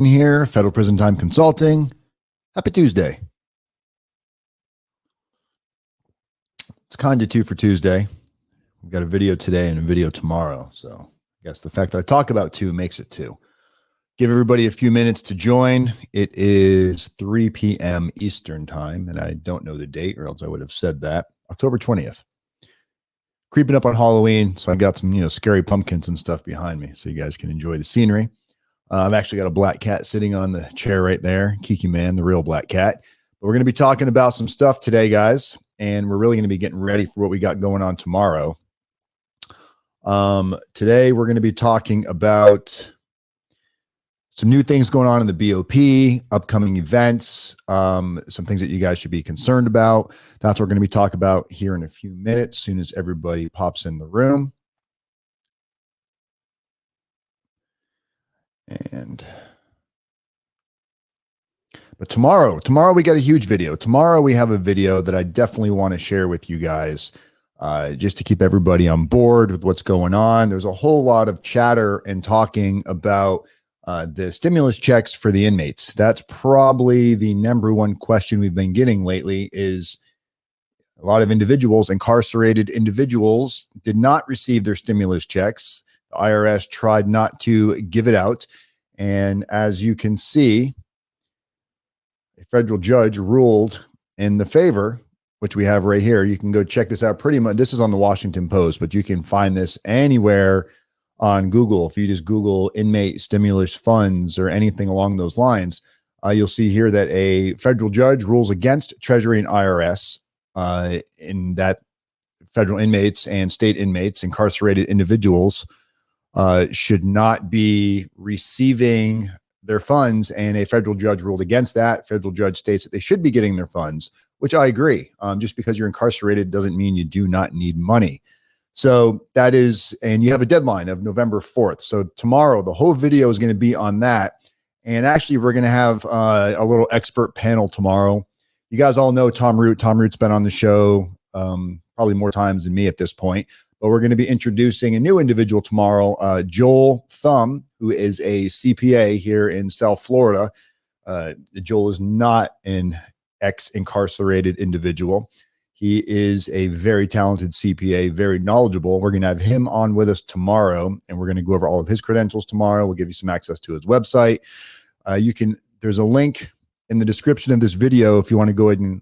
Here, Federal Prison Time Consulting. Happy Tuesday. It's kind of 2 for Tuesday. We've got a video today and a video tomorrow. So I guess the fact that I talk about 2 makes it 2. Give everybody a few minutes to join. It is 3 p.m. Eastern time, and I don't know the date, or else I would have said that. October 20th. Creeping up on Halloween, so I've got some, scary pumpkins and stuff behind me, so you guys can enjoy the scenery. I've actually got a black cat sitting on the chair right there. Kiki Man, the real black cat. But we're going to be talking about some stuff today, guys. And we're really going to be getting ready for what we got going on tomorrow. Today, we're going to be talking about some new things going on in the BOP, upcoming events, some things that you guys should be concerned about. That's what we're going to be talking about here in a few minutes, as soon as everybody pops in the room. But tomorrow we got a huge video. Tomorrow we have a video that I definitely want to share with you guys, just to keep everybody on board with what's going on. There's a whole lot of chatter and talking about the stimulus checks for the inmates. That's probably the number one question we've been getting lately. Is a lot of individuals, incarcerated individuals, did not receive their stimulus checks. The IRS tried not to give it out. And as you can see, a federal judge ruled in the favor, which we have right here. You can go check this out pretty much. This is on the Washington Post, but you can find this anywhere on Google. If you just Google inmate stimulus funds or anything along those lines, you'll see here that a federal judge rules against Treasury and IRS in that federal inmates and state inmates, incarcerated individuals, should not be receiving their funds, and a federal judge ruled against that. Federal judge states that they should be getting their funds, which I agree. Just because you're incarcerated doesn't mean you do not need money. So that is, and you have a deadline of November 4th. So tomorrow, the whole video is going to be on that. And actually, we're going to have a little expert panel tomorrow. You guys all know Tom Root. Tom Root's been on the show probably more times than me at this point. But we're going to be introducing a new individual tomorrow, Joel Thumb, who is a CPA here in South Florida. Joel is not an ex-incarcerated individual. He is a very talented CPA, very knowledgeable. We're going to have him on with us tomorrow, and we're going to go over all of his credentials tomorrow. We'll give you some access to his website. There's a link in the description of this video. If you want to go ahead and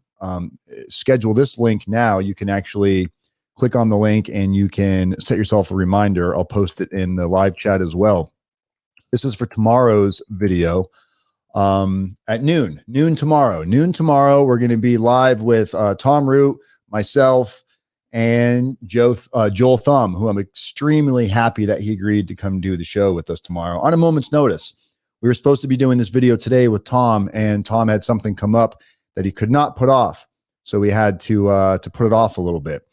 schedule this link now, you can actually click on the link and you can set yourself a reminder. I'll post it in the live chat as well. This is for tomorrow's video at noon tomorrow. Noon tomorrow, we're going to be live with Tom Root, myself, and Joel Thumb, who I'm extremely happy that he agreed to come do the show with us tomorrow on a moment's notice. We were supposed to be doing this video today with Tom, and Tom had something come up that he could not put off. So we had to put it off a little bit.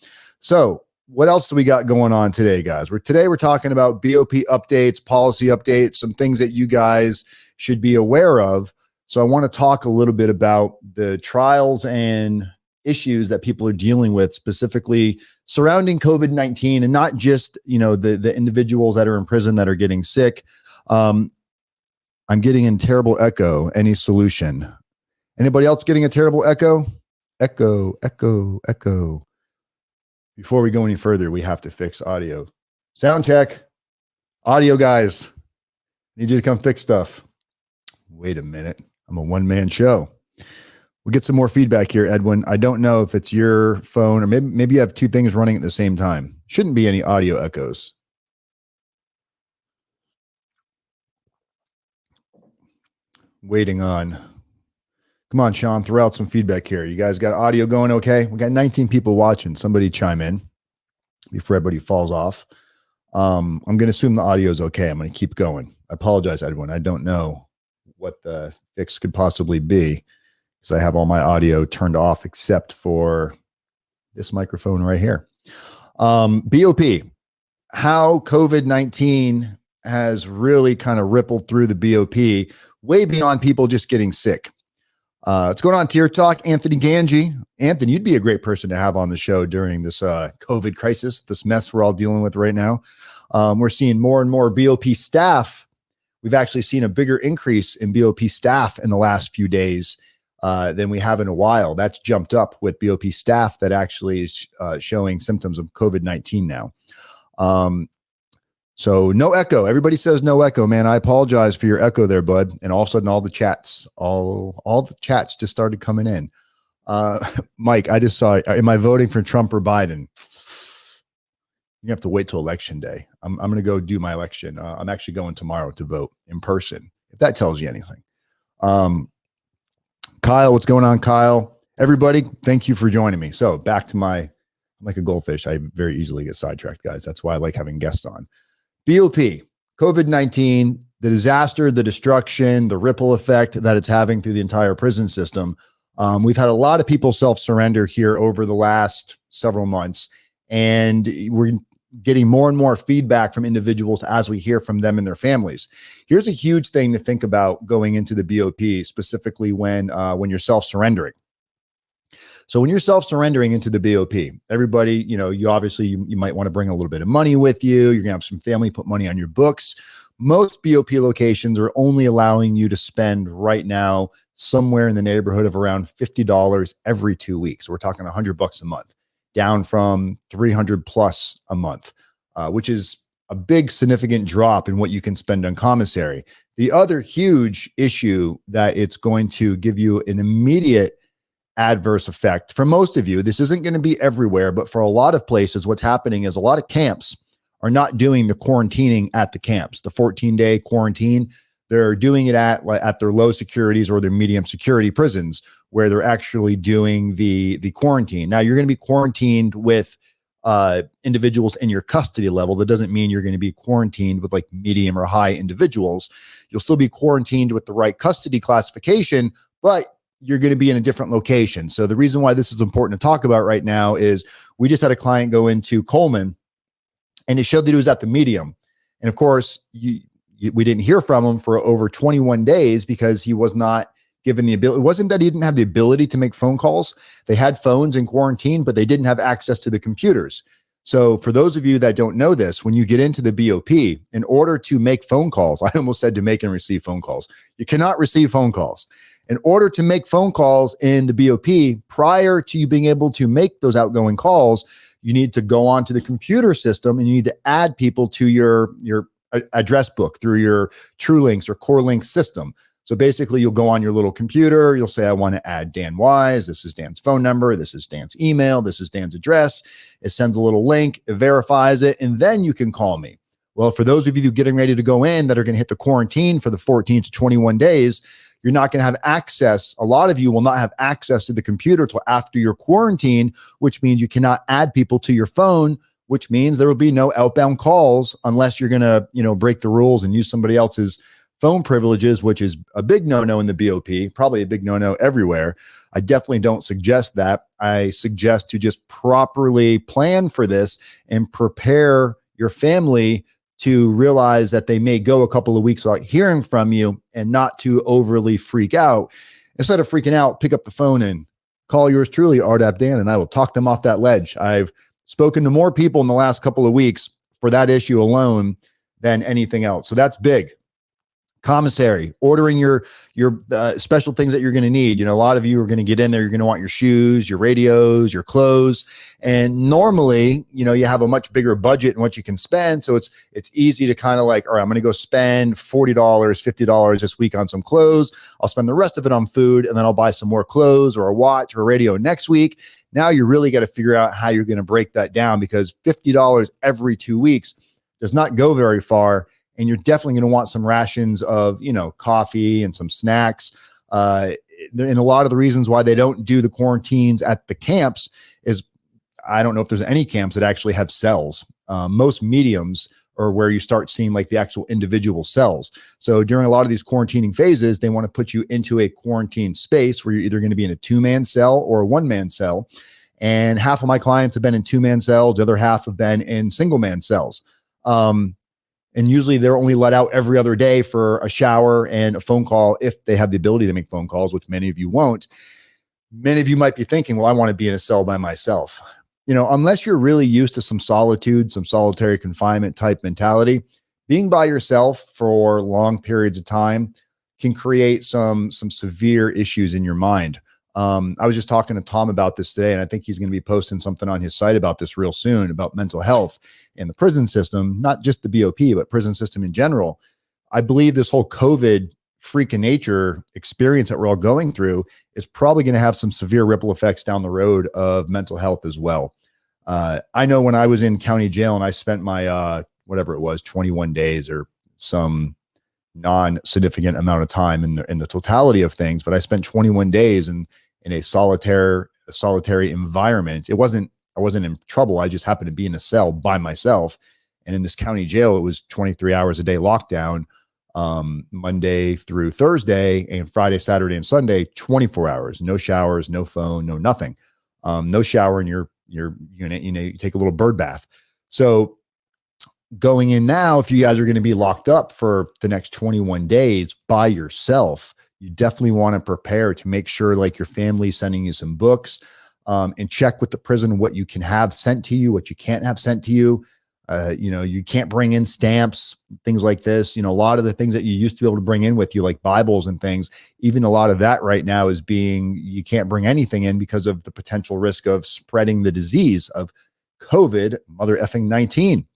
So what else do we got going on today, guys? Today we're talking about BOP updates, policy updates, some things that you guys should be aware of. So I want to talk a little bit about the trials and issues that people are dealing with, specifically surrounding COVID-19, and not just, the individuals that are in prison that are getting sick. I'm getting a terrible echo. Any solution? Anybody else getting a terrible echo? Echo, echo, echo. Before we go any further, we have to fix audio. Sound check. Audio guys. Need you to come fix stuff. Wait a minute. I'm a one-man show. We'll get some more feedback here, Edwin. I don't know if it's your phone or maybe you have 2 things running at the same time. Shouldn't be any audio echoes. Waiting on. Come on, Sean, throw out some feedback here. You guys got audio going okay? We got 19 people watching. Somebody chime in before everybody falls off. I'm going to assume the audio is okay. I'm going to keep going. I apologize, Edwin. I don't know what the fix could possibly be because I have all my audio turned off except for this microphone right here. BOP, how COVID-19 has really kind of rippled through the BOP way beyond people just getting sick. What's going on, Tier Talk? Anthony Ganji. Anthony, you'd be a great person to have on the show during this COVID crisis, this mess we're all dealing with right now. We're seeing more and more BOP staff we've actually seen a bigger increase in BOP staff in the last few days than we have in a while. That's jumped up with BOP staff that actually is showing symptoms of COVID-19 now. So no echo. Everybody says no echo, man. I apologize for your echo there, bud. And all of a sudden, all the chats just started coming in. Mike, I just saw, am I voting for Trump or Biden? You have to wait till election day. I'm going to go do my election. I'm actually going tomorrow to vote in person, if that tells you anything. Kyle, what's going on, Kyle? Everybody, thank you for joining me. So back to I'm like a goldfish. I very easily get sidetracked, guys. That's why I like having guests on. BOP, COVID-19, the disaster, the destruction, the ripple effect that it's having through the entire prison system. We've had a lot of people self-surrender here over the last several months, and we're getting more and more feedback from individuals as we hear from them and their families. Here's a huge thing to think about going into the BOP, specifically when you're self-surrendering. So when you're self-surrendering into the BOP, everybody, you obviously, you might want to bring a little bit of money with you. You're gonna have some family put money on your books. Most BOP locations are only allowing you to spend right now somewhere in the neighborhood of around $50 every 2 weeks. We're talking $100 a month, down from 300 plus a month, which is a big significant drop in what you can spend on commissary. The other huge issue that it's going to give you an immediate adverse effect for most of you. This isn't going to be everywhere, but for a lot of places, what's happening is a lot of camps are not doing the quarantining at the camps, the 14-day quarantine. They're doing it at their low securities or their medium security prisons, where they're actually doing the quarantine. Now, you're going to be quarantined with individuals in your custody level. That doesn't mean you're going to be quarantined with like medium or high individuals. You'll still be quarantined with the right custody classification, but you're going to be in a different location. So the reason why this is important to talk about right now is we just had a client go into Coleman, and it showed that he was at the medium. And of course, we didn't hear from him for over 21 days because he was not given the ability. It wasn't that he didn't have the ability to make phone calls. They had phones in quarantine, but they didn't have access to the computers. So for those of you that don't know this, when you get into the BOP, in order to make phone calls, I almost said to make and receive phone calls. You cannot receive phone calls. In order to make phone calls in the BOP, prior to you being able to make those outgoing calls, you need to go onto the computer system and you need to add people to your address book through your TrueLinks or CoreLinks system. So basically, you'll go on your little computer. You'll say, I want to add Dan Wise. This is Dan's phone number. This is Dan's email. This is Dan's address. It sends a little link. It verifies it. And then you can call me. Well, for those of you getting ready to go in that are going to hit the quarantine for the 14 to 21 days, you're not going to have access. A lot of you will not have access to the computer till after your quarantine, which means you cannot add people to your phone, which means there will be no outbound calls unless you're going to, break the rules and use somebody else's phone privileges, which is a big no-no in the BOP, probably a big no-no everywhere. I definitely don't suggest that. I suggest to just properly plan for this and prepare your family to realize that they may go a couple of weeks without hearing from you, and not to overly freak out. Instead of freaking out, pick up the phone and call yours truly, RDAP Dan, and I will talk them off that ledge. I've spoken to more people in the last couple of weeks for that issue alone than anything else. So that's big. Commissary, ordering your special things that you're going to need. A lot of you are going to get in there. You're going to want your shoes, your radios, your clothes. And normally, you have a much bigger budget and what you can spend. So it's easy to kind of like, all right, I'm going to go spend $40, $50 this week on some clothes. I'll spend the rest of it on food, and then I'll buy some more clothes or a watch or a radio next week. Now you really got to figure out how you're going to break that down, because $50 every 2 weeks does not go very far. And you're definitely going to want some rations of, coffee and some snacks. And a lot of the reasons why they don't do the quarantines at the camps is, I don't know if there's any camps that actually have cells. Most mediums are where you start seeing like the actual individual cells. So during a lot of these quarantining phases, they want to put you into a quarantine space where you're either going to be in a 2-man cell or a 1-man cell. And half of my clients have been in 2-man cells. The other half have been in single-man cells. And usually they're only let out every other day for a shower and a phone call if they have the ability to make phone calls, which many of you won't. Many of you might be thinking, well, I want to be in a cell by myself. Unless you're really used to some solitude, some solitary confinement type mentality, being by yourself for long periods of time can create some severe issues in your mind. I was just talking to Tom about this today, and I think he's going to be posting something on his site about this real soon, about mental health in the prison system, not just the BOP, but prison system in general. I believe this whole COVID freak of nature experience that we're all going through is probably going to have some severe ripple effects down the road of mental health as well. I know when I was in county jail and I spent my, whatever it was, 21 days or some non-significant amount of time in the totality of things, but I spent 21 days in a solitary environment. I wasn't in trouble. I just happened to be in a cell by myself. And in this county jail, it was 23 hours a day lockdown, Monday through Thursday, and Friday, Saturday, and Sunday, 24 hours, no showers, no phone, no nothing, no shower in your unit. You take a little bird bath. So going in now, if you guys are going to be locked up for the next 21 days by yourself, you definitely want to prepare to make sure like your family's sending you some books, and check with the prison what you can have sent to you, what you can't have sent to you. You can't bring in stamps, things like this. A lot of the things that you used to be able to bring in with you, like Bibles and things, even a lot of that right now you can't bring anything in because of the potential risk of spreading the disease of COVID, mother effing 19.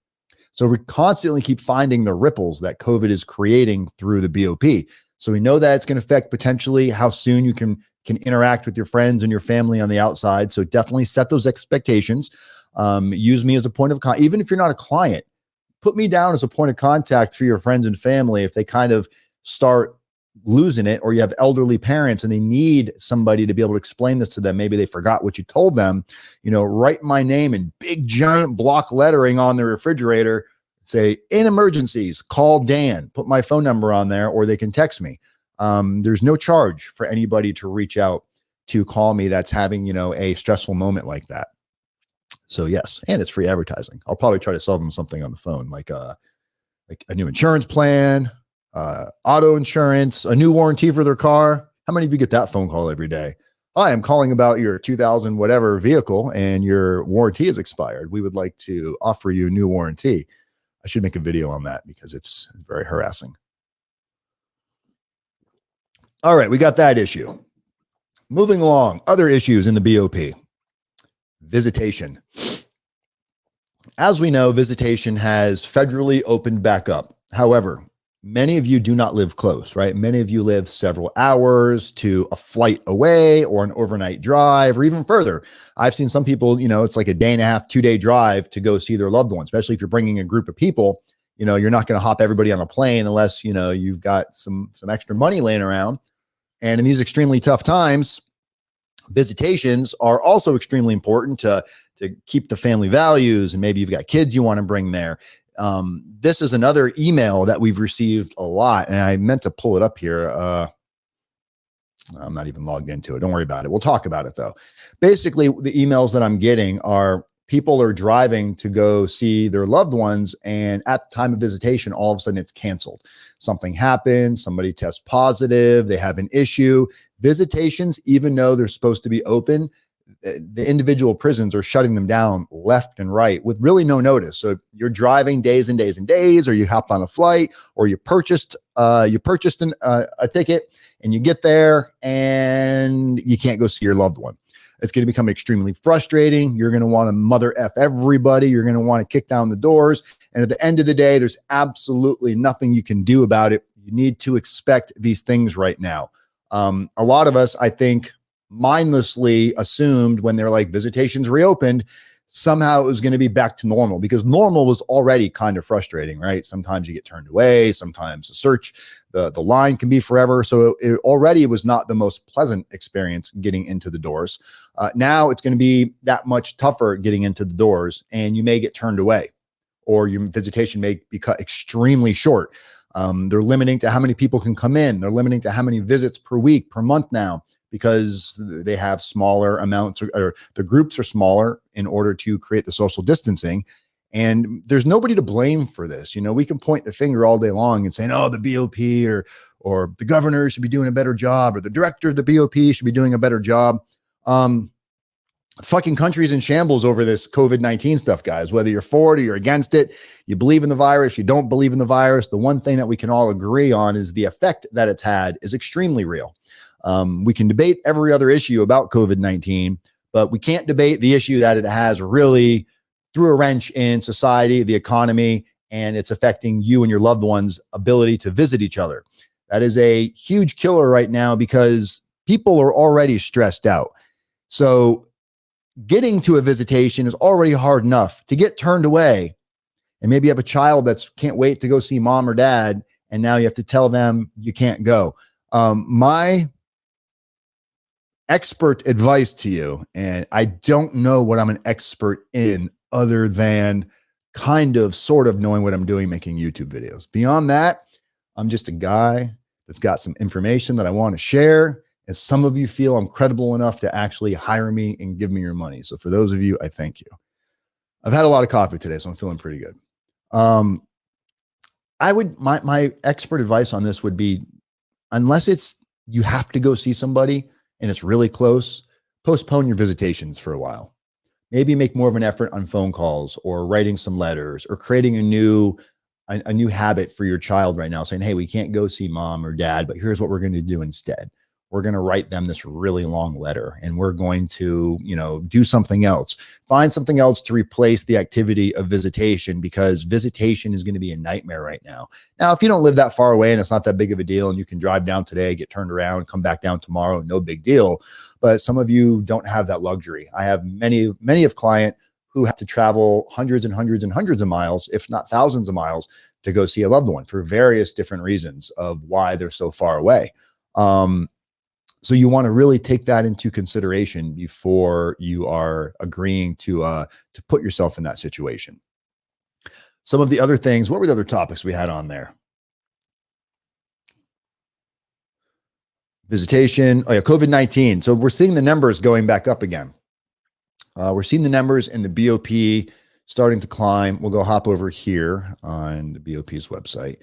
So we constantly keep finding the ripples that COVID is creating through the BOP. So we know that it's going to affect potentially how soon you can interact with your friends and your family on the outside. So definitely set those expectations. Use me as a point of contact. Even if you're not a client, put me down as a point of contact for your friends and family. If they kind of start losing it, or you have elderly parents and they need somebody to be able to explain this to them, maybe they forgot what you told them, write my name in big giant block lettering on the refrigerator, say, in emergencies, call Dan, put my phone number on there, or they can text me. There's no charge for anybody to reach out to call me that's having, a stressful moment like that. So yes, and it's free advertising. I'll probably try to sell them something on the phone, like a new insurance plan, auto insurance, a new warranty for their car. How many of you get that phone call every day? Hi, I'm calling about your 2000 whatever vehicle and your warranty is expired. We would like to offer you a new warranty. I should make a video on that because it's very harassing. All right, we got that issue. Moving along, other issues in the BOP. Visitation. As we know, visitation has federally opened back up. However, many of you do not live close, right? Many of you live several hours to a flight away or an overnight drive or even further. I've seen some people, it's like a day and a half, 2-day drive to go see their loved one, especially if you're bringing a group of people. You're not going to hop everybody on a plane unless, you've got some extra money laying around. And in these extremely tough times, visitations are also extremely important to keep the family values. And maybe you've got kids you want to bring there. This is another email that we've received a lot, and I meant to pull it up here. I'm not even logged into it. Don't worry about it. We'll talk about it though. Basically, the emails that I'm getting are people are driving to go see their loved ones, and at the time of visitation, all of a sudden it's canceled. Something happens, somebody tests positive, they have an issue. Visitations, even though they're supposed to be open, the individual prisons are shutting them down left and right with really no notice. So you're driving days and days and days, or you hopped on a flight, or you purchased a ticket, and you get there and you can't go see your loved one. It's going to become extremely frustrating. You're going to want to mother F everybody. You're going to want to kick down the doors. And at the end of the day, there's absolutely nothing you can do about it. You need to expect these things right now. A lot of us, I think, mindlessly assumed when they're like visitations reopened, somehow it was going to be back to normal, because normal was already kind of frustrating, right? Sometimes you get turned away. Sometimes the search, the line can be forever. So it already was not the most pleasant experience getting into the doors. Now it's going to be that much tougher getting into the doors, and you may get turned away, or your visitation may be cut extremely short. They're limiting to how many people can come in. They're limiting to how many visits per week, per month now, because they have smaller amounts, or the groups are smaller in order to create the social distancing. And there's nobody to blame for this. We can point the finger all day long and saying, oh, the BOP or the governor should be doing a better job, or the director of the BOP should be doing a better job. fucking country's in shambles over this COVID-19 stuff, guys. Whether you're for it or you're against it, you believe in the virus, you don't believe in the virus. The one thing that we can all agree on is the effect that it's had is extremely real. We can debate every other issue about COVID-19, but we can't debate the issue that it has really threw a wrench in society, the economy, and it's affecting you and your loved ones' ability to visit each other. That is a huge killer right now because people are already stressed out. So getting to a visitation is already hard enough. To get turned away, and maybe you have a child that's can't wait to go see mom or dad, and now you have to tell them you can't go. My expert advice to you, and I don't know what I'm an expert in other than kind of sort of knowing what I'm doing, making YouTube videos. Beyond that, I'm just a guy that's got some information that I want to share. And some of you feel I'm credible enough to actually hire me and give me your money. So for those of you, I thank you. I've had a lot of coffee today, so I'm feeling pretty good. My expert advice on this would be, unless it's you have to go see somebody and it's really close, postpone your visitations for a while. Maybe make more of an effort on phone calls or writing some letters or creating a new habit for your child right now, saying, hey, we can't go see mom or dad, but here's what we're going to do instead. We're going to write them this really long letter, and we're going to, do something else. Find something else to replace the activity of visitation, because visitation is going to be a nightmare right now. Now, if you don't live that far away and it's not that big of a deal and you can drive down today, get turned around, come back down tomorrow, no big deal. But some of you don't have that luxury. I have many of client who have to travel hundreds and hundreds and hundreds of miles, if not thousands of miles, to go see a loved one for various different reasons of why they're so far away. So you want to really take that into consideration before you are agreeing to put yourself in that situation. Some of the other things, what were the other topics we had on there? Visitation, COVID-19. So we're seeing the numbers going back up again. We're seeing the numbers in the BOP starting to climb. We'll go hop over here on the BOP's website.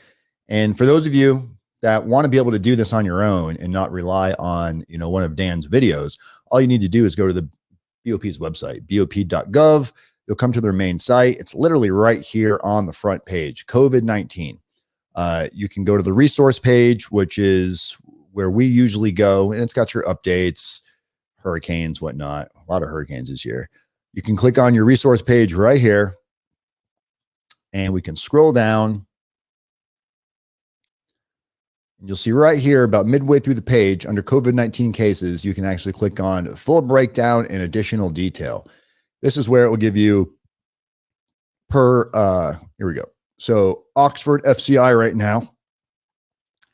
And for those of you that want to be able to do this on your own and not rely on, one of Dan's videos, all you need to do is go to the BOP's website, bop.gov. You'll come to their main site. It's literally right here on the front page, COVID-19. You can go to the resource page, which is where we usually go, and it's got your updates, hurricanes, whatnot. A lot of hurricanes this year. You can click on your resource page right here, and we can scroll down. And you'll see right here, about midway through the page, under COVID-19 cases, you can actually click on full breakdown and additional detail. This is where it will give you here we go. So Oxford FCI right now,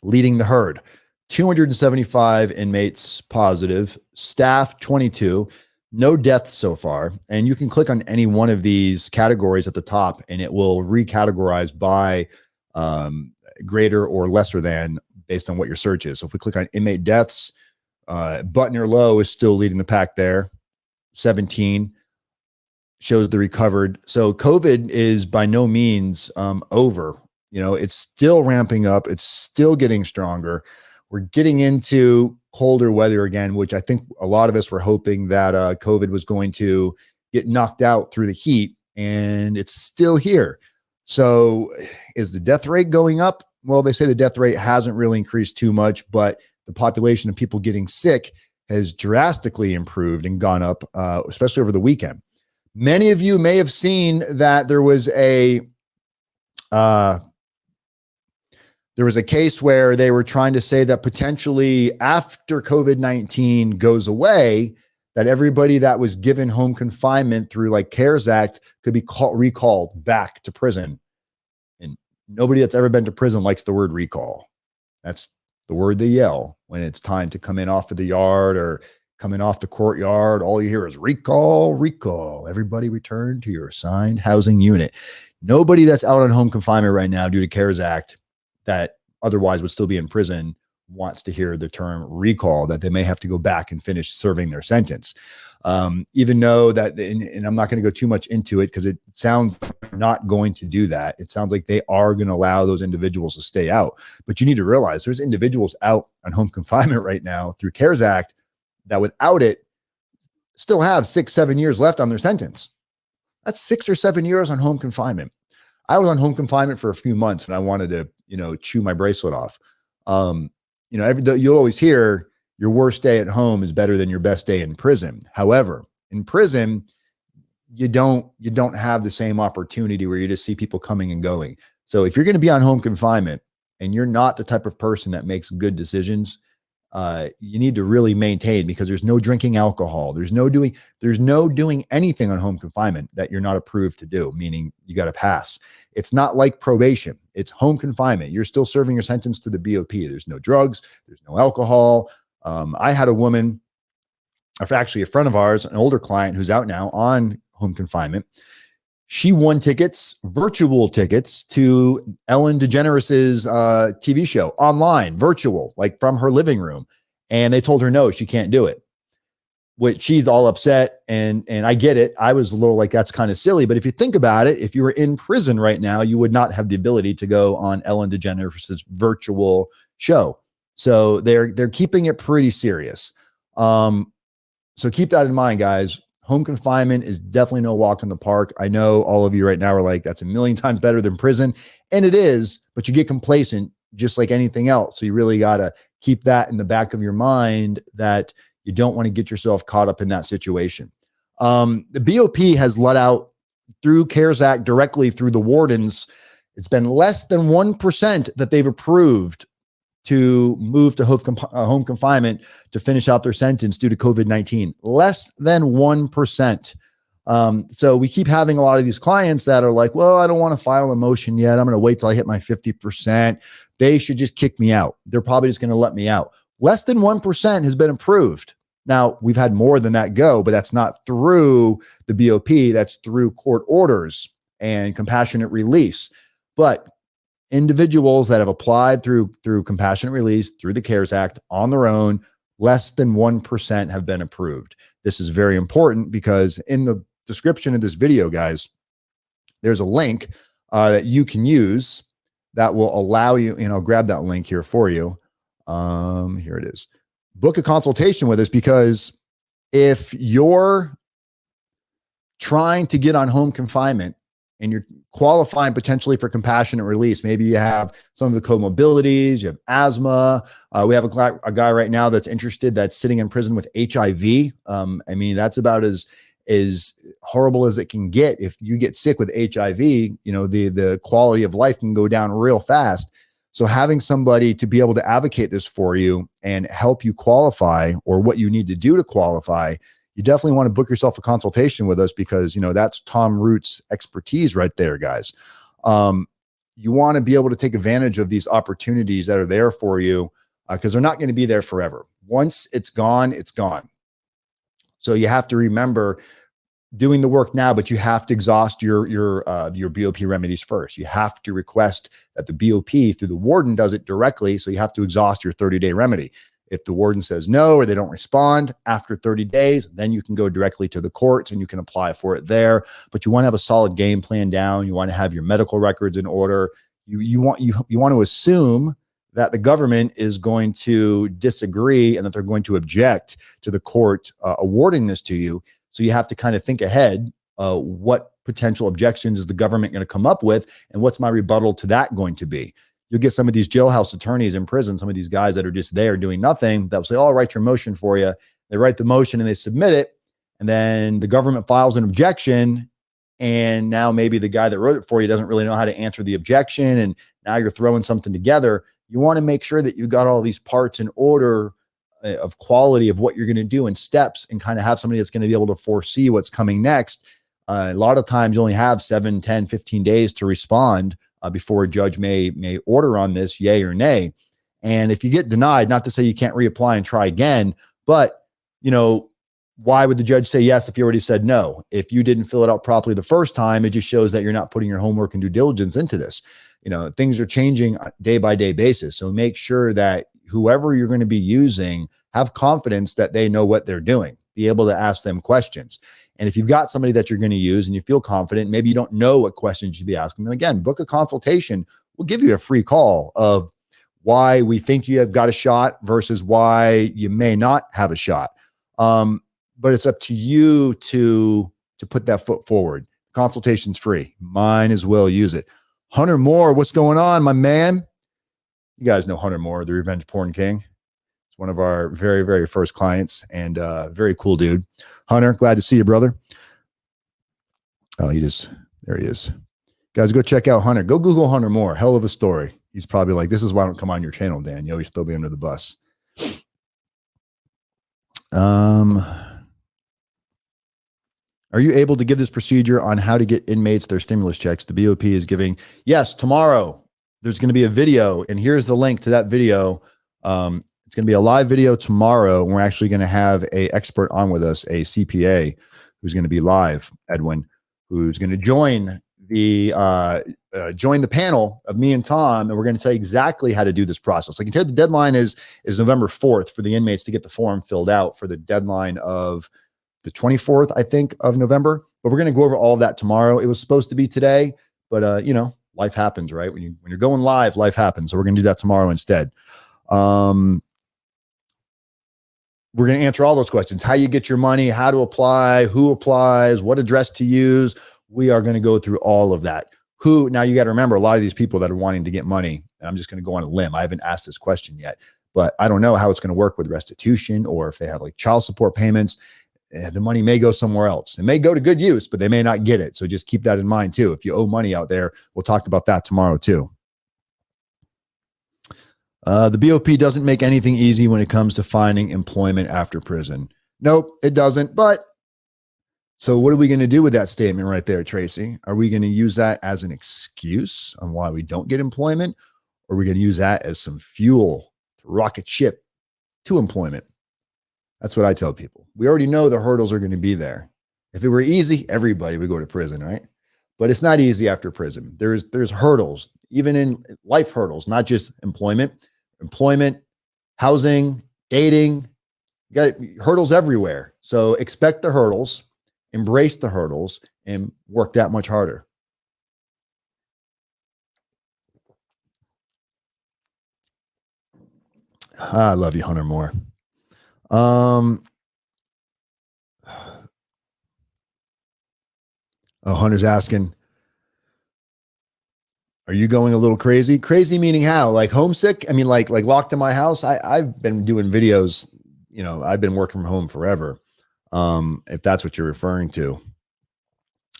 leading the herd. 275 inmates positive, staff 22, no deaths so far. And you can click on any one of these categories at the top, and it will recategorize by greater or lesser than, based on what your search is. So if we click on inmate deaths, Butner Low is still leading the pack there. 17 shows the recovered. So COVID is by no means over. It's still ramping up. It's still getting stronger. We're getting into colder weather again, which I think a lot of us were hoping that COVID was going to get knocked out through the heat, and it's still here. So is the death rate going up? Well, they say the death rate hasn't really increased too much, but the population of people getting sick has drastically improved and gone up, especially over the weekend. Many of you may have seen that there was a case where they were trying to say that potentially after COVID-19 goes away, that everybody that was given home confinement through like CARES Act could be recalled back to prison. And nobody that's ever been to prison likes the word recall. That's the word they yell when it's time to come in off of the yard or coming off the courtyard. All you hear is recall, recall. Everybody return to your assigned housing unit. Nobody that's out on home confinement right now due to CARES Act that otherwise would still be in prison wants to hear the term recall, that they may have to go back and finish serving their sentence. Even though that, and I'm not going to go too much into it because it sounds like they're not going to do that. It sounds like they are going to allow those individuals to stay out. But you need to realize there's individuals out on home confinement right now through CARES Act that without it still have 6-7 years left on their sentence. That's 6 or 7 years on home confinement. I was on home confinement for a few months and I wanted to, chew my bracelet off. You'll always hear your worst day at home is better than your best day in prison. However, in prison, you don't have the same opportunity where you just see people coming and going. So if you're going to be on home confinement and you're not the type of person that makes good decisions, you need to really maintain, because there's no drinking alcohol. There's no doing anything on home confinement that you're not approved to do, meaning you got to pass. It's not like probation. It's home confinement. You're still serving your sentence to the BOP. There's no drugs. There's no alcohol. I had a woman, actually a friend of ours, an older client who's out now on home confinement. She won tickets, virtual tickets, to Ellen DeGeneres's TV show online, virtual, like from her living room. And they told her, no, she can't do it, which she's all upset. And I get it. I was a little like, that's kind of silly. But if you think about it, if you were in prison right now, you would not have the ability to go on Ellen DeGeneres's virtual show. So they're keeping it pretty serious. So keep that in mind, guys. Home confinement is definitely no walk in the park. I know all of you right now are like, that's a million times better than prison. And it is, but you get complacent just like anything else. So you really got to keep that in the back of your mind, that you don't want to get yourself caught up in that situation. The BOP has let out through CARES Act directly through the wardens. It's been less than 1% that they've approved to move to home confinement to finish out their sentence due to COVID-19. Less than 1%. So we keep having a lot of these clients that are like, well, I don't want to file a motion yet. I'm going to wait till I hit my 50%. They should just kick me out. They're probably just going to let me out. Less than 1% has been approved. Now, we've had more than that go, but that's not through the BOP. That's through court orders and compassionate release. But individuals that have applied through compassionate release, through the CARES Act on their own, less than 1% have been approved. This is very important because in the description of this video, guys, there's a link that you can use that will allow you, and I'll grab that link here for you. Here it is. Book a consultation with us, because if you're trying to get on home confinement and you're qualifying potentially for compassionate release, maybe you have some of the comorbidities, you have asthma. We have a guy right now that's interested, that's sitting in prison with HIV. I mean, that's about as horrible as it can get. If you get sick with HIV, the quality of life can go down real fast. So having somebody to be able to advocate this for you and help you qualify, or what you need to do to qualify, you definitely want to book yourself a consultation with us, because, that's Tom Root's expertise right there, guys. You want to be able to take advantage of these opportunities that are there for you, because they're not going to be there forever. Once it's gone, it's gone. So you have to remember doing the work now, but you have to exhaust your BOP remedies first. You have to request that the BOP through the warden does it directly. So you have to exhaust your 30-day remedy. If the warden says no, or they don't respond after 30 days, then you can go directly to the courts and you can apply for it there. But you want to have a solid game plan down. You want to have your medical records in order. You want to assume that the government is going to disagree and that they're going to object to the court awarding this to you. So you have to kind of think ahead. What potential objections is the government going to come up with, and what's my rebuttal to that going to be? You'll get some of these jailhouse attorneys in prison, some of these guys that are just there doing nothing, that will say, oh, I'll write your motion for you. They write the motion and they submit it. And then the government files an objection. And now maybe the guy that wrote it for you doesn't really know how to answer the objection. And now you're throwing something together. You want to make sure that you got all these parts in order of quality of what you're going to do in steps, and kind of have somebody that's going to be able to foresee what's coming next. A lot of times you only have 7, 10, 15 days to respond before a judge may order on this, yay or nay. And if you get denied, not to say you can't reapply and try again, but why would the judge say yes if you already said no? If you didn't fill it out properly the first time, it just shows that you're not putting your homework and due diligence into this. Things are changing day by day basis. So make sure that whoever you're going to be using, have confidence that they know what they're doing. Be able to ask them questions. And if you've got somebody that you're going to use and you feel confident, maybe you don't know what questions you'd be asking them, again, book a consultation. We'll give you a free call of why we think you have got a shot versus why you may not have a shot. but it's up to you to put that foot forward. Consultation's free. Might as well use it. Hunter Moore, what's going on, my man? You guys know Hunter Moore, the Revenge Porn King. He's one of our very, very first clients, and very cool dude. Hunter, glad to see you, brother. Oh, there he is. Guys, go check out Hunter. Go Google Hunter Moore. Hell of a story. He's probably like, this is why I don't come on your channel, Dan. You always throw me under the bus. Are you able to give this procedure on how to get inmates their stimulus checks? The BOP is giving. Yes, tomorrow there's going to be a video, and here's the link to that video. It's going to be a live video tomorrow. We're actually going to have an expert on with us, a CPA, who's going to be live, Edwin, who's going to join the panel of me and Tom, and we're going to tell you exactly how to do this process. I can tell you the deadline is November 4th for the inmates to get the form filled out for the deadline of the 24th, I think, of November. But we're going to go over all of that tomorrow. It was supposed to be today, but you know, life happens, right? When you're going live, life happens. So we're going to do that tomorrow instead. We're going to answer all those questions: how you get your money, how to apply, who applies, what address to use. We are going to go through all of that. Now you got to remember, a lot of these people that are wanting to get money, and I'm just going to go on a limb. I haven't asked this question yet, but I don't know how it's going to work with restitution, or if they have like child support payments. The money may go somewhere else. It may go to good use, but they may not get it. So just keep that in mind too. If you owe money out there, we'll talk about that tomorrow too. The BOP doesn't make anything easy when it comes to finding employment after prison. Nope, it doesn't. But so what are we going to do with that statement right there, Tracy? Are we going to use that as an excuse on why we don't get employment? Or are we going to use that as some fuel to rocket ship to employment? That's what I tell people. We already know the hurdles are going to be there. If it were easy, everybody would go to prison, right? But it's not easy after prison. There's hurdles, even in life hurdles, not just employment, housing, dating. You got hurdles everywhere. So expect the hurdles, embrace the hurdles, and work that much harder. I love you, Hunter Moore. Hunter's asking, are you going a little crazy? Crazy meaning how? Like homesick? I mean, like locked in my house. I've been doing videos, you know, I've been working from home forever. If that's what you're referring to.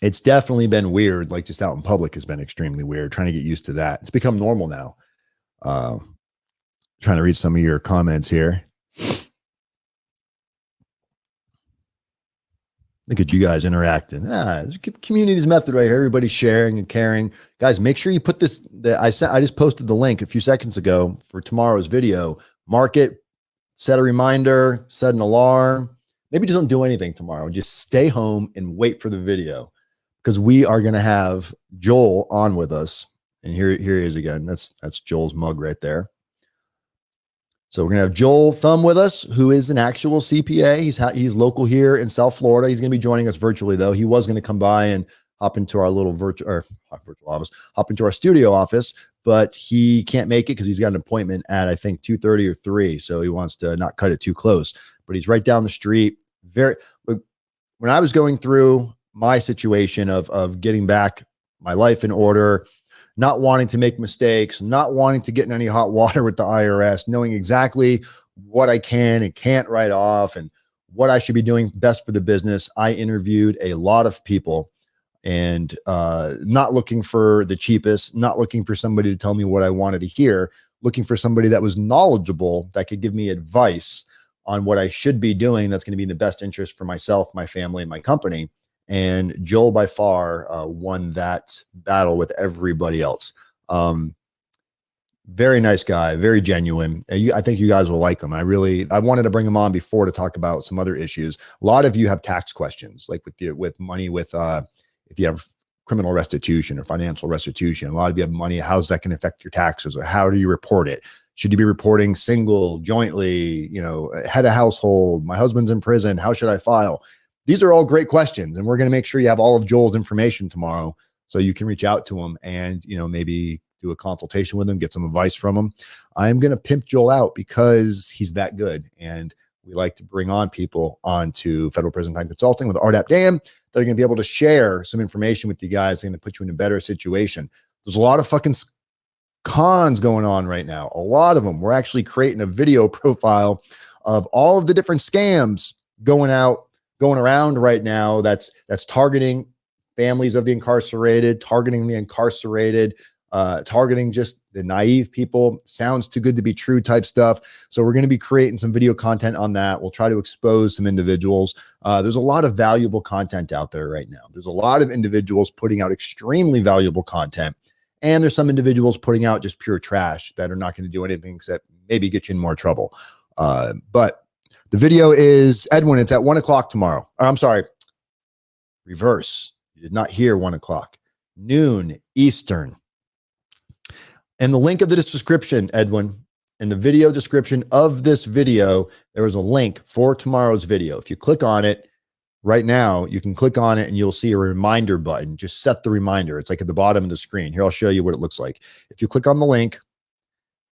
It's definitely been weird. Like just out in public has been extremely weird. Trying to get used to that. It's become normal now. Trying to read some of your comments here. Look at you guys interacting. Community's method right here. Everybody's sharing and caring. Guys, make sure you put this. I just posted the link a few seconds ago for tomorrow's video. Mark it, set a reminder, set an alarm. Maybe just don't do anything tomorrow. Just stay home and wait for the video, because we are going to have Joel on with us. And here he is again. That's Joel's mug right there. So we're going to have Joel Thumb with us, who is an actual CPA. He's local here in South Florida. He's going to be joining us virtually, though. He was going to come by and hop into our little virtual office, hop into our studio office, but he can't make it because he's got an appointment at, I think, 2:30 or 3. So he wants to not cut it too close, but he's right down the street. When I was going through my situation of getting back my life in order, not wanting to make mistakes, not wanting to get in any hot water with the IRS, knowing exactly what I can and can't write off and what I should be doing best for the business, I interviewed a lot of people, and not looking for the cheapest, not looking for somebody to tell me what I wanted to hear, looking for somebody that was knowledgeable, that could give me advice on what I should be doing that's going to be in the best interest for myself, my family, and my company. And Joel by far won that battle with everybody else. Very nice guy, very genuine. I think you guys will like him. I wanted to bring him on before to talk about some other issues. A lot of you have tax questions, like with money, if you have criminal restitution or financial restitution. A lot of you have money. How's that going to affect your taxes, or how do you report it? Should you be reporting single, jointly, head of household? My husband's in prison. How should I file? These are all great questions, and we're going to make sure you have all of Joel's information tomorrow, so you can reach out to him and, maybe do a consultation with him, get some advice from him. I'm going to pimp Joel out because he's that good, and we like to bring on people onto Federal Prison Time Consulting with RDAP Dan. They're going to be able to share some information with you guys. They're going to put you in a better situation. There's a lot of fucking cons going on right now. A lot of them. We're actually creating a video profile of all of the different scams going around right now. That's targeting families of the incarcerated, targeting the incarcerated, targeting just the naive people. Sounds too good to be true type stuff. So we're going to be creating some video content on that. We'll try to expose some individuals. There's a lot of valuable content out there right now. There's a lot of individuals putting out extremely valuable content. And there's some individuals putting out just pure trash that are not going to do anything except maybe get you in more trouble. But the video is, Edwin, it's at 1 o'clock tomorrow. I'm sorry, reverse. You did not hear 1 o'clock, noon Eastern. And the link of this description, Edwin, in the video description of this video, there is a link for tomorrow's video. If you click on it right now, you can click on it and you'll see a reminder button. Just set the reminder. It's like at the bottom of the screen. Here, I'll show you what it looks like. If you click on the link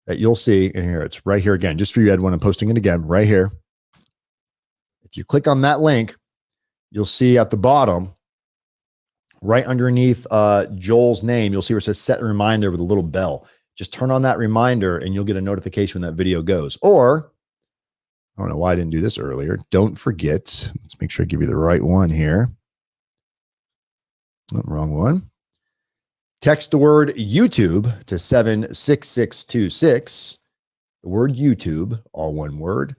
that you'll see, and here, it's right here again, just for you, Edwin, I'm posting it again right here. If you click on that link, you'll see at the bottom, right underneath Joel's name, you'll see where it says set reminder with a little bell. Just turn on that reminder and you'll get a notification when that video goes. Or, I don't know why I didn't do this earlier. Don't forget, let's make sure I give you the right one here. Oh, wrong one. Text the word YouTube to 76626. The word YouTube, all one word.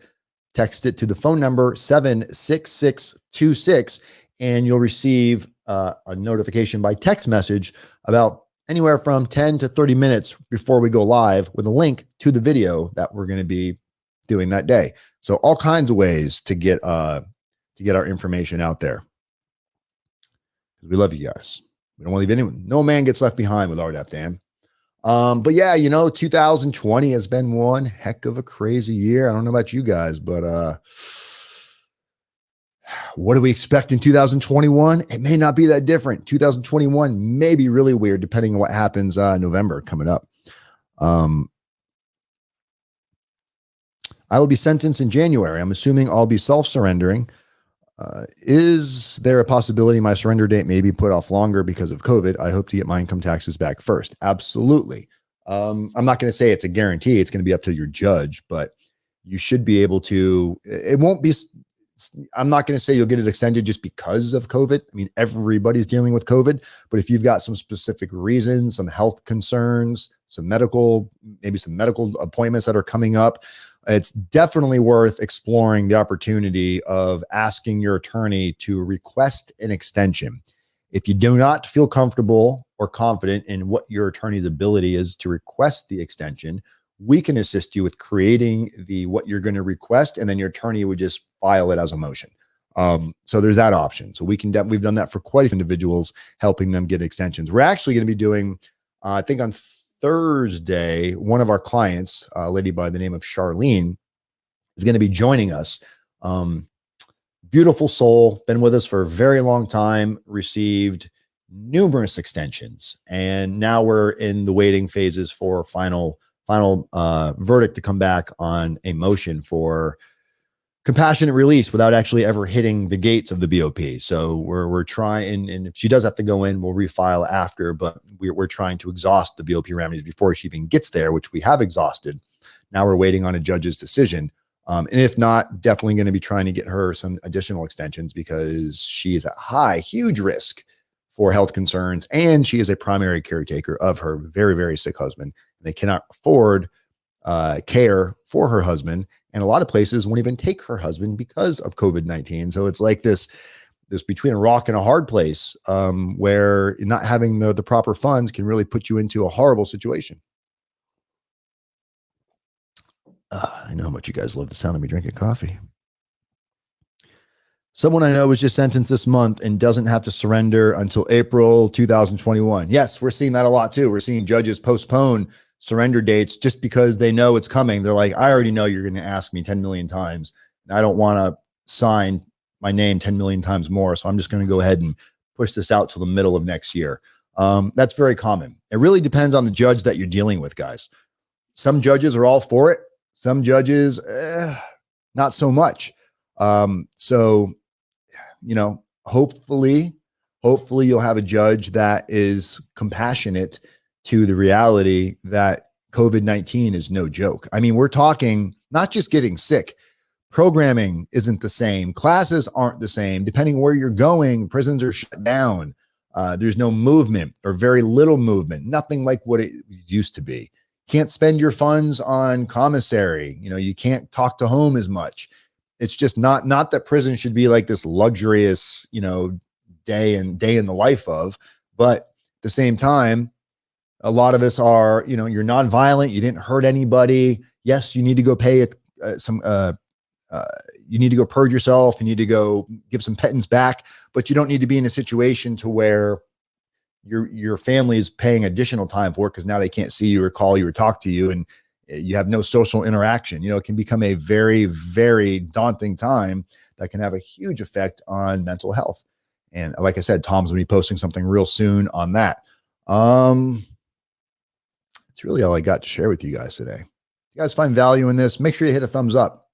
Text it to the phone number 76626, and you'll receive a notification by text message about anywhere from 10 to 30 minutes before we go live with a link to the video that we're going to be doing that day. So all kinds of ways to get our information out there. We love you guys. We don't want to leave anyone. No man gets left behind with RDAP, Dan. But yeah, 2020 has been one heck of a crazy year. I don't know about you guys, but what do we expect in 2021? It may not be that different. 2021 may be really weird depending on what happens November coming up. I will be sentenced in January. I'm assuming I'll be self-surrendering. Is there a possibility my surrender date may be put off longer because of COVID? I hope to get my income taxes back first. Absolutely. I'm not going to say it's a guarantee. It's going to be up to your judge, but you should be able to. It won't be. I'm not going to say you'll get it extended just because of COVID. I mean, everybody's dealing with COVID, but if you've got some specific reasons, some health concerns, maybe some medical appointments that are coming up, it's definitely worth exploring the opportunity of asking your attorney to request an extension. If you do not feel comfortable or confident in what your attorney's ability is to request the extension, we can assist you with creating what you're going to request, and then your attorney would just file it as a motion. So there's that option. So we've done that for quite a few individuals, helping them get extensions. We're actually going to be doing, I think on Thursday, one of our clients, a lady by the name of Charlene, is going to be joining us. Beautiful soul, been with us for a very long time, received numerous extensions, and now we're in the waiting phases for final verdict to come back on a motion for compassionate release without actually ever hitting the gates of the BOP. So we're trying, and if she does have to go in, we'll refile after, but we're trying to exhaust the BOP remedies before she even gets there, which we have exhausted. Now we're waiting on a judge's decision. And if not, definitely going to be trying to get her some additional extensions because she is at huge risk for health concerns, and she is a primary caretaker of her very, very sick husband. And they cannot afford care for her husband, and a lot of places won't even take her husband because of COVID-19. So it's like this between a rock and a hard place, where not having the proper funds can really put you into a horrible situation. I know how much you guys love the sound of me drinking coffee. Someone I know was just sentenced this month and doesn't have to surrender until April 2021. Yes, we're seeing that a lot too. We're seeing judges postpone surrender dates just because they know it's coming. They're like, I already know you're going to ask me 10 million times, and I don't want to sign my name 10 million times more. So I'm just going to go ahead and push this out till the middle of next year. That's very common. It really depends on the judge that you're dealing with, guys. Some judges are all for it. Some judges, not so much. So, you know, hopefully you'll have a judge that is compassionate to the reality that COVID-19 is no joke. I mean, we're talking not just getting sick. Programming isn't the same. Classes aren't the same. Depending where you're going, prisons are shut down. There's no movement or very little movement, nothing like what it used to be. Can't spend your funds on commissary. You know, you can't talk to home as much. It's just not that prison should be like this luxurious, you know, day in the life of, but at the same time, a lot of us are, you know, you're non-violent, you didn't hurt anybody. Yes, you need to go pay you need to go purge yourself, you need to go give some pittance back, but you don't need to be in a situation to where your family is paying additional time for it because now they can't see you or call you or talk to you, and you have no social interaction. You know, it can become a very, very daunting time that can have a huge effect on mental health. And like I said, Tom's going to be posting something real soon on that. It's really all I got to share with you guys today. If you guys find value in this, make sure you hit a thumbs up.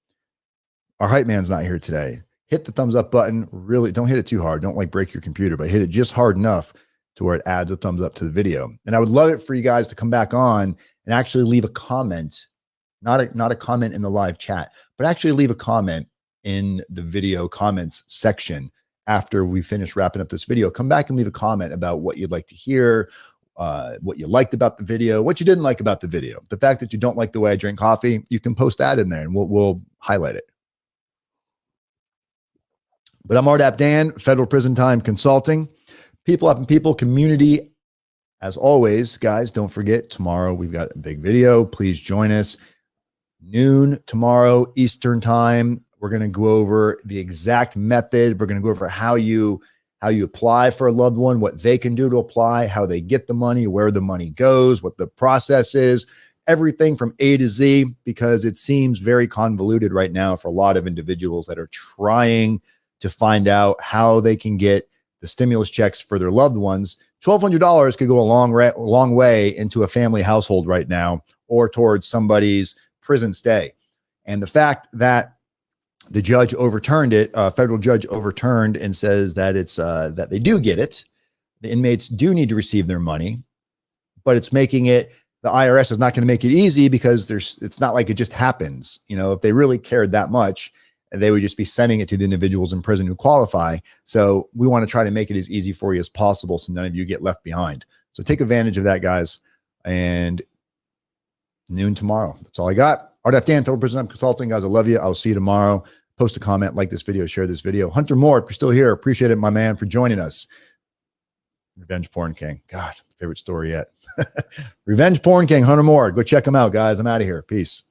Our hype man's not here today. Hit the thumbs up button. Really, don't hit it too hard. Don't like break your computer, but hit it just hard enough to where it adds a thumbs up to the video. And I would love it for you guys to come back on and actually leave a comment, not a comment in the live chat, but actually leave a comment in the video comments section after we finish wrapping up this video. Come back and leave a comment about what you'd like to hear, what you liked about the video, what you didn't like about the video. The fact that you don't like the way I drink coffee, you can post that in there and we'll highlight it. But I'm RDAP Dan, Federal Prison Time Consulting. People helping people, community. As always, guys, don't forget, tomorrow we've got a big video. Please join us. Noon tomorrow, Eastern time. We're going to go over the exact method. We're going to go over how you apply for a loved one, what they can do to apply, how they get the money, where the money goes, what the process is, everything from A to Z, because it seems very convoluted right now for a lot of individuals that are trying to find out how they can get the stimulus checks for their loved ones. $1,200 could go a long way into a family household right now, or towards somebody's prison stay. And the fact that the judge overturned it, a federal judge overturned and says that it's that they do get it. The inmates do need to receive their money, but it's making it, the IRS is not going to make it easy because it's not like it just happens. You know, if they really cared that much, they would just be sending it to the individuals in prison who qualify. So we want to try to make it as easy for you as possible so none of you get left behind. So take advantage of that, guys. And noon tomorrow. That's all I got. RDAP Dan, Federal Prison Time Consulting. Guys, I love you. I'll see you tomorrow. Post a comment, like this video, share this video. Hunter Moore, if you're still here, appreciate it, my man, for joining us. Revenge Porn King. God, favorite story yet. Revenge Porn King, Hunter Moore. Go check him out, guys. I'm out of here. Peace.